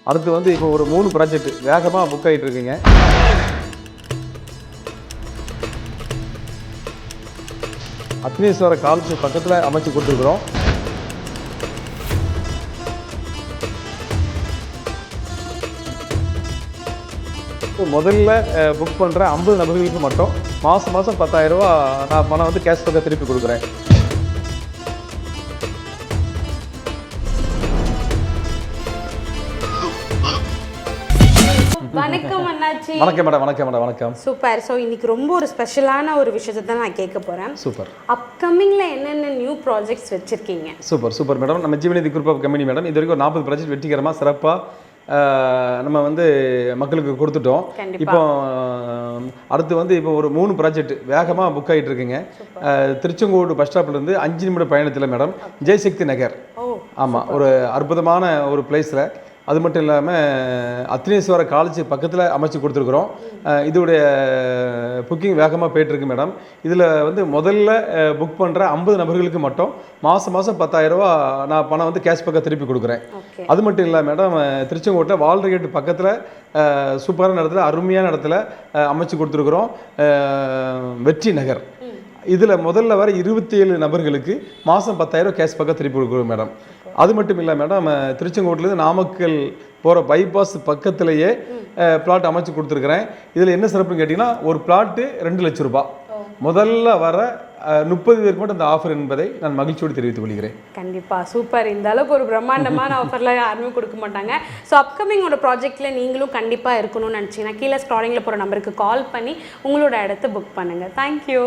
அடுத்து வந்து இப்போ ஒரு 3 ப்ராஜெக்ட் வேகமாக புக் ஆகிட்டு இருக்குங்க. அக்னீஸ்வர காலேஜ் பக்கத்தில் அமைச்சு கொடுத்துருக்குறோம். முதல்ல புக் பண்ணுற 50 நபர்களுக்கு மட்டும் மாதம் 10,000 ரூபா நான் பணம் வந்து கேஷ் பேக்காக திருப்பி கொடுக்குறேன். வணக்கம் அண்ணாச்சி. வணக்கம் மேடம். வணக்கம் மேடம். வணக்கம். சூப்பர். ஸோ இன்னைக்கு ரொம்ப ஒரு ஸ்பெஷலான ஒரு விஷயத்தை தான் நான் கேட்க போகிறேன். சூப்பர். அப்கமிங்கில் என்னென்ன நியூ ப்ராஜெக்ட்ஸ் வச்சுருக்கீங்க? Super madam. நம்ம ஜீவநிதி குரூப் ஆஃப் கம்பெனி மேடம் இது வரைக்கும் ஒரு 40 ப்ராஜெக்ட் வெற்றிகரமாக சிறப்பாக நம்ம வந்து மக்களுக்கு கொடுத்துட்டோம். இப்போ அடுத்து வந்து இப்போ ஒரு 3 ப்ராஜெக்ட் வேகமாக புக் ஆகிட்டு இருக்குங்க. திருச்செங்கோடு பஸ் ஸ்டாப்லேருந்து 5 நிமிட பயணத்தில் மேடம் ஜெயசக்தி நகர். ஆமாம், ஒரு அற்புதமான ஒரு பிளேஸில். அது மட்டும் இல்லாமல் அக்னீஸ்வர காலேஜ் பக்கத்தில் அமைச்சு கொடுத்துருக்குறோம். இதோடைய புக்கிங் வேகமாக போய்ட்டுருக்கு மேடம். இதில் வந்து முதல்ல புக் பண்ணுற 50 நபர்களுக்கு மட்டும் மாதம் 10,000 ரூபா நான் பணம் வந்து கேஷ் பேக்காக திருப்பி கொடுக்குறேன். அது மட்டும் இல்லை மேடம், திருச்செங்கோட்டில் வால்ரேட் பக்கத்தில் சூப்பரான இடத்துல, அருமையான இடத்துல அமைச்சு கொடுத்துருக்குறோம். வெற்றி நகர். இதில் முதல்ல வர 27 நபர்களுக்கு மாதம் 10,000 கேஷ் பேக்காக திருப்பி கொடுக்குறோம் மேடம். அது மட்டும் இல்லை மேடம், திருச்செங்கோட்டிலேருந்து நாமக்கல் போகிற பைபாஸ் பக்கத்திலேயே பிளாட் அமைச்சு கொடுத்துருக்குறேன். இதில் என்ன சிறப்புன்னு கேட்டிங்கன்னா, ஒரு பிளாட்டு 2 லட்சம் ரூபாய். முதல்ல வர 30 பேருக்கு மட்டும் இந்த ஆஃபர் என்பதை நான் மகிழ்ச்சியோடு தெரிவித்துக் கொள்கிறேன். கண்டிப்பாக சூப்பர். இந்த அளவுக்கு ஒரு பிரம்மாண்டமான ஆஃபர்லாம் யாருமே கொடுக்க மாட்டாங்க. ஸோ அப்கமிங்கோட ப்ராஜெக்டில் நீங்களும் கண்டிப்பாக இருக்கணும்னு நினச்சிங்கன்னா கீழே ஸ்க்ராலிங்கில் போகிற நம்பருக்கு கால் பண்ணி உங்களோட இடத்த புக் பண்ணுங்கள். தேங்க்யூ.